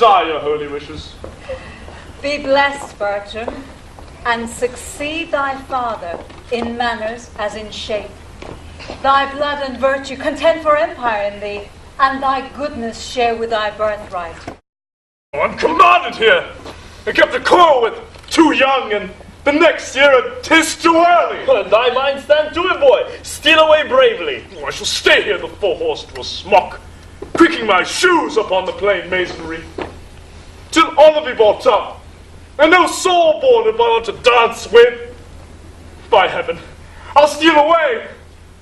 desire your holy wishes. Be blessed, Bertram, and succeed thy father in manners as in shape. Thy blood and virtue contend for empire in thee, and thy goodness share with thy birthright. I'm commanded here, and kept a quarrel with too young, and the next year 'tis too early. Well, and thy mind stand to it, boy. Steal away bravely. Oh, I shall stay here the full horse to a smock, creaking my shoes upon the plain masonry, till honor be brought up, and no soul born if I want to dance with. By heaven, I'll steal away.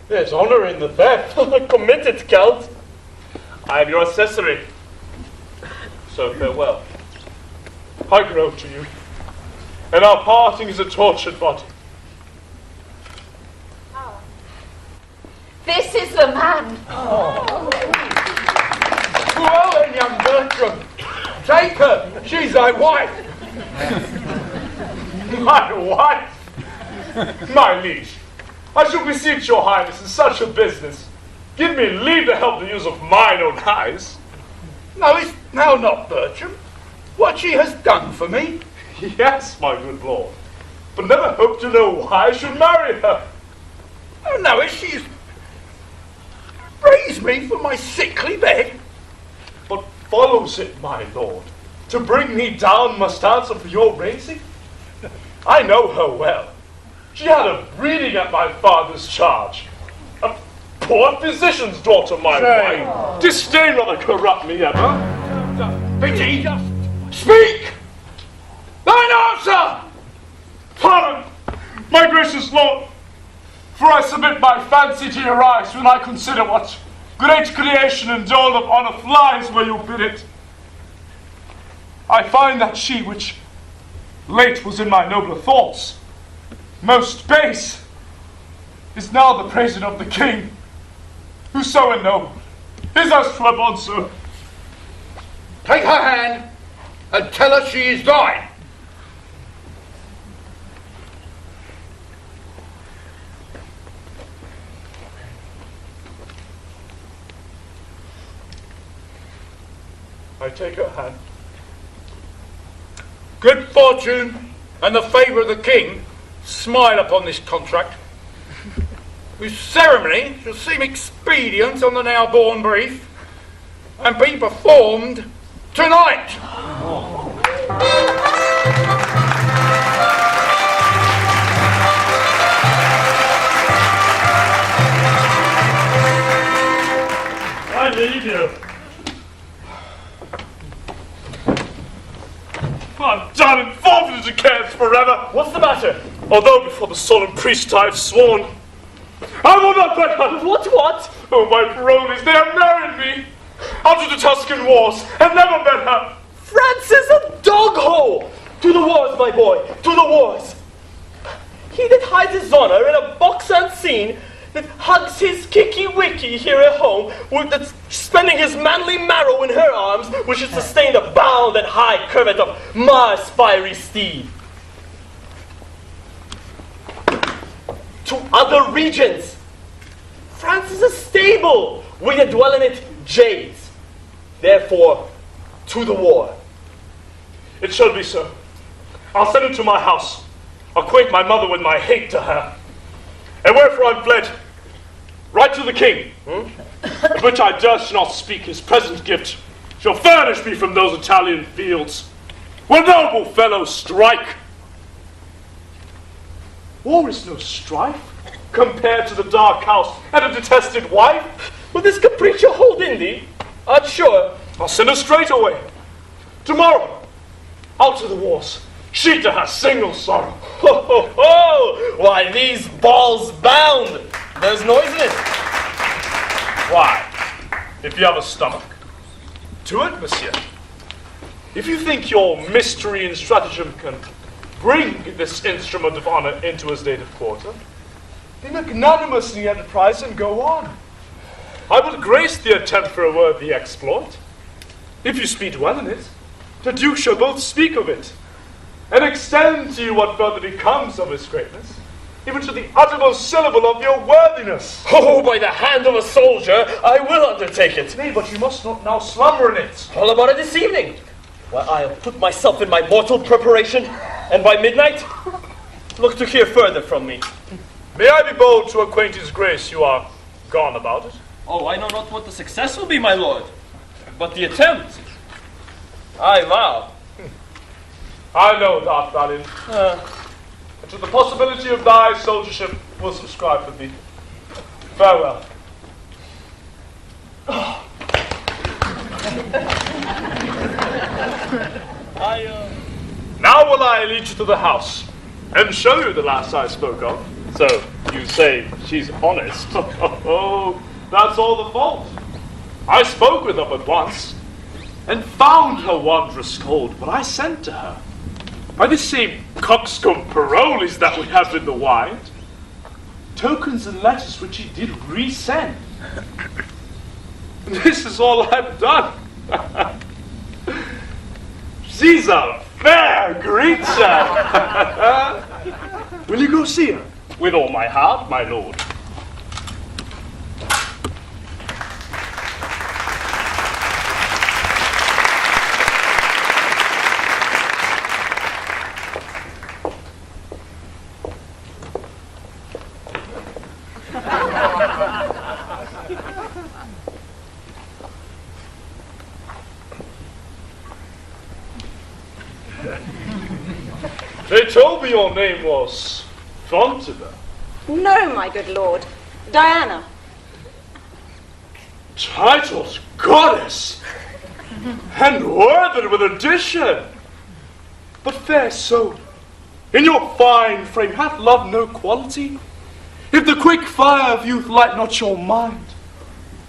There's honor in the theft. Commit it, Count. I am your accessory. So farewell. I grow to you, and our parting is a tortured body. Oh. This is the man. Oh. Well then, young Bertram, take her. She's thy wife. My wife? My liege, I shall beseech your highness in such a business. Give me leave to help the use of mine own eyes. Knowest thou not, Bertram, what she has done for me? Yes, my good lord, but never hope to know why I should marry her. Oh, knowest she's raised me from my sickly bed? But follows it, my lord, to bring me down must answer for your raising? I know her well. She had a breeding at my father's charge. A poor physician's daughter, my wife. Disdain rather corrupt me ever. Pity, speak! Thine answer! Pardon, my gracious lord, for I submit my fancy to your eyes when I consider what great creation and dole of honor flies where you bid it. I find that she which late was in my nobler thoughts, most base, is now the praising of the king, who so ennobled is as 'twere born so. Take her hand and tell her she is thine. I take her hand. Good fortune and the favour of the king smile upon this contract, whose ceremony shall seem expedient on the now born brief, and be performed tonight. I leave you. I'm done and forfeited to cares forever. What's the matter? Although before the solemn priest I have sworn, I will not let her. What? Oh, my parolies, they have married me out of the Tuscan wars and never met her. Francis, a dog-hole! To the wars, my boy, to the wars! He that hides his honor in a box unseen, that hugs his kicky-wicky here at home, that's spending his manly marrow in her arms, which should sustain the bound and high curvet of my spiry steed. To other regions, France is a stable, we that dwell in it jades. Therefore, to the war. It shall be so. I'll send it to my house, acquaint my mother with my hate to her, and wherefore I'm fled, right to the king, at which I durst not speak. His present gift shall furnish me from those Italian fields, where noble fellows strike. War is no strife, compared to the dark house and a detested wife. Will this capriccio hold in thee? Art sure? I'll send her straight away. Tomorrow, out to the wars. She to her single sorrow. Ho, ho, ho! Why, these balls bound. There's noise in it. Why, if you have a stomach, to it, monsieur. If you think your mystery and stratagem can bring this instrument of honor into his native quarter, be magnanimous in the enterprise and go on. I will grace the attempt for a worthy exploit. If you speed well in it, the Duke shall both speak of it, and extend to you what further becomes of his greatness, even to the uttermost syllable of your worthiness. Oh, by the hand of a soldier, I will undertake it. Nay, but you must not now slumber in it. All about it this evening. Why, I have put myself in my mortal preparation, and by midnight, look to hear further from me. May I be bold to acquaint his grace you are gone about it? Oh, I know not what the success will be, my lord, but the attempt. I vow. I know that, Balin. And to the possibility of thy soldiership will subscribe for thee. Farewell. Now will I lead you to the house and show you the lass I spoke of. So, you say she's honest. Oh, that's all the fault. I spoke with her but once, and found her wondrous cold, but I sent to her by the same coxcomb paroles that we have in the wild, tokens and letters which he did resend. This is all I've done. She's a fair creature. Will you go see her? With all my heart, my lord. They told me your name was Fontaine. No, my good lord. Diana. Titled goddess, and worthy with addition. But fair soul, in your fine frame hath love no quality? If the quick fire of youth light not your mind,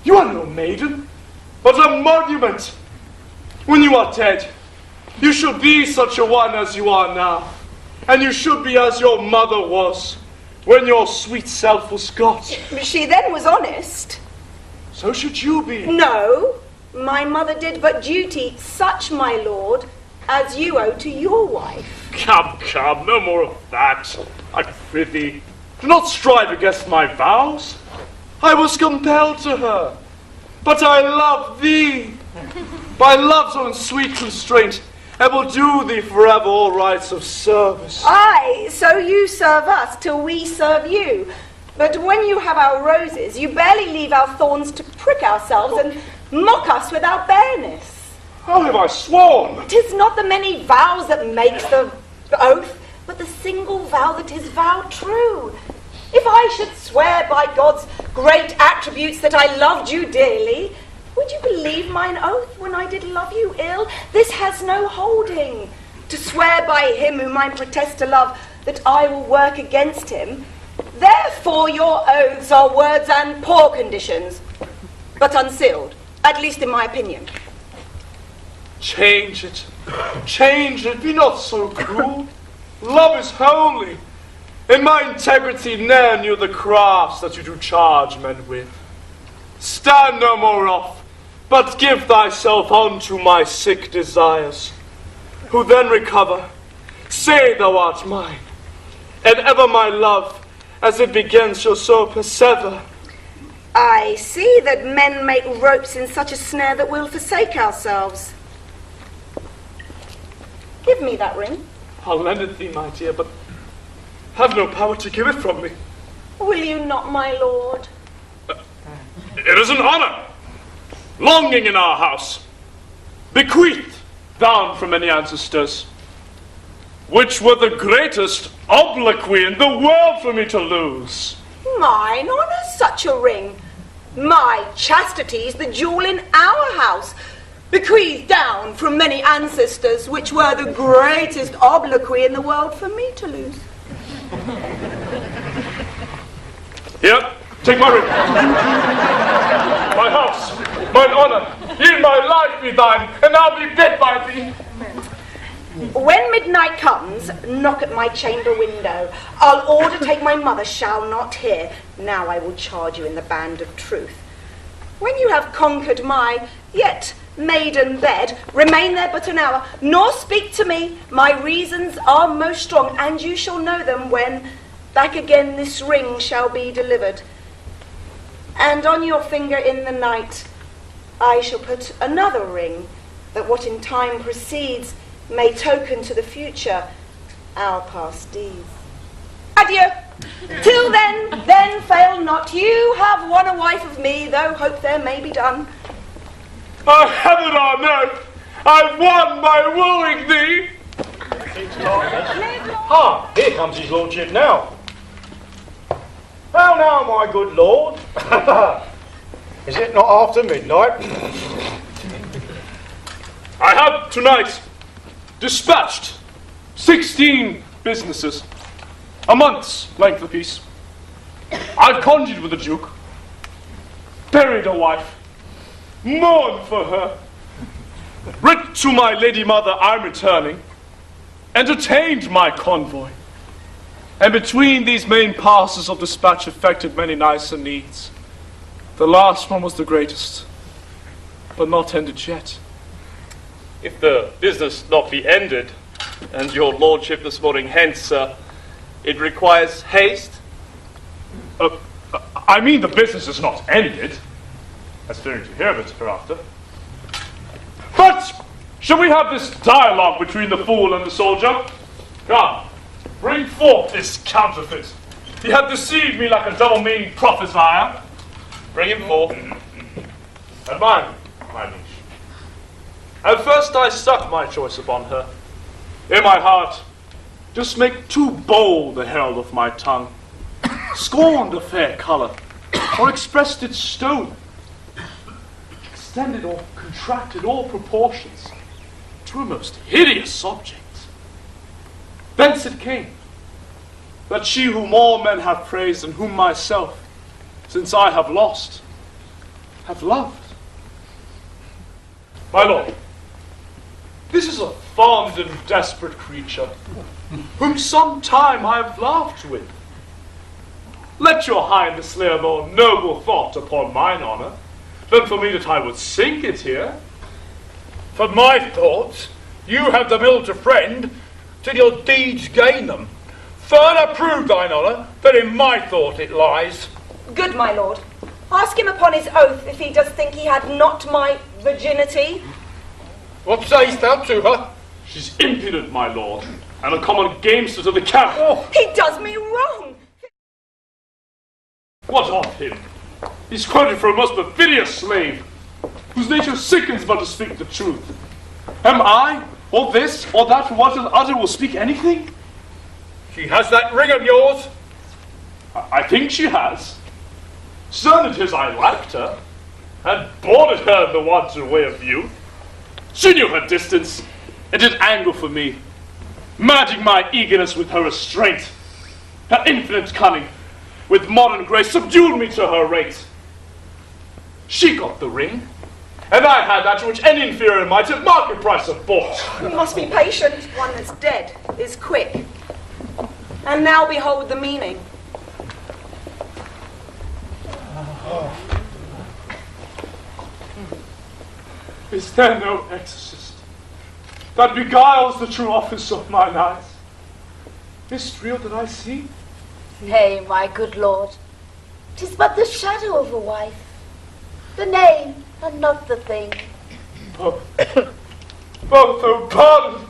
you are no maiden, but a monument. When you are dead, you shall be such a one as you are now, and you should be as your mother was when your sweet self was got. She then was honest. So should you be. No, my mother did but duty, such, my lord, as you owe to your wife. Come, no more of that. I prithee, do not strive against my vows. I was compelled to her, but I love thee. By love's own sweet constraint, I will do thee forever all rites of service. Aye, so you serve us till we serve you. But when you have our roses, you barely leave our thorns to prick ourselves and mock us with our bareness. How have I sworn? 'Tis not the many vows that makes the oath, but the single vow that is vowed true. If I should swear by God's great attributes that I loved you dearly, would you believe mine oath when I did love you ill? This has no holding. To swear by him whom I protest to love that I will work against him. Therefore your oaths are words and poor conditions, but unsealed, at least in my opinion. Change it, be not so cruel. Love is holy, and my integrity ne'er knew the crafts that you do charge men with. Stand no more off, but give thyself unto my sick desires, who then recover. Say thou art mine, and ever my love, as it begins, shall so persever. I see that men make ropes in such a snare that we'll forsake ourselves. Give me that ring. I'll lend it thee, my dear, but have no power to give it from me. Will you not, my lord? It is an honor, longing in our house, bequeathed down from many ancestors, which were the greatest obloquy in the world for me to lose. Mine honour such a ring. My chastity's the jewel in our house, bequeathed down from many ancestors, which were the greatest obloquy in the world for me to lose. Here, take my ring. My house, mine honour, even my life be thine, and I'll be dead by thee. When midnight comes, knock at my chamber window. I'll order take my mother shall not hear. Now I will charge you in the band of truth. When you have conquered my yet maiden bed, remain there but an hour, nor speak to me. My reasons are most strong, and you shall know them when back again this ring shall be delivered. And on your finger in the night I shall put another ring, that what in time proceeds may token to the future our past deeds. Adieu. Till then fail not. You have won a wife of me, though hope there may be done. Oh, heaven on earth! I've won by wooing thee! Ah, here comes his lordship now. How now, my good lord? Is it not after midnight? I have tonight dispatched 16 businesses, a month's length apiece. I've conjured with the Duke, buried a wife, mourned for her, writ to my lady mother I'm returning, entertained my convoy, and between these main passes of dispatch effected many nicer needs. The last one was the greatest, but not ended yet. If the business not be ended, and your lordship this morning hence, it requires haste. I mean the business is not ended. That's fearing to hear of it hereafter. But shall we have this dialogue between the fool and the soldier? Come, bring forth this counterfeit. He hath deceived me like a double-meaning prophesier. Bring him forth. And mine, my niece. At first I stuck my choice upon her. In my heart, just make too bold the herald of my tongue. Scorned a fair colour, or expressed its stone. Extended or contracted all proportions to a most hideous object. Thence it came, that she whom all men have praised, and whom myself, since I have lost, have loved. My lord, this is a fond and desperate creature, whom sometime I have laughed with. Let your highness lay a more noble thought upon mine honour, than for me that I would sink it here. For my thoughts, you have them ill to friend, till your deeds gain them. Further prove thine honour, that in my thought it lies. Good, my lord. Ask him upon his oath if he does think he had not my virginity. What sayest thou to her? She's impudent, my lord, and a common gamester to the camp. Oh, He does me wrong. what of him? He's quoted for a most perfidious slave, whose nature sickens but to speak the truth. Am I, or this, or that, what an utter will speak anything? She has that ring of yours. I think she has. Certain it is I liked her, and boarded her in the wanton way of youth. She knew her distance, and did angle for me, matching my eagerness with her restraint. Her infinite cunning, with modern grace, subdued me to her rate. She got the ring, and I had that which any inferior might at market price have bought. You must be patient. One that's dead is quick. And now behold the meaning. Is there no exorcist that beguiles the true office of mine eyes? Is real that I see? Nay, my good lord, 'tis but the shadow of a wife, the name and not the thing. Both, oh pardon,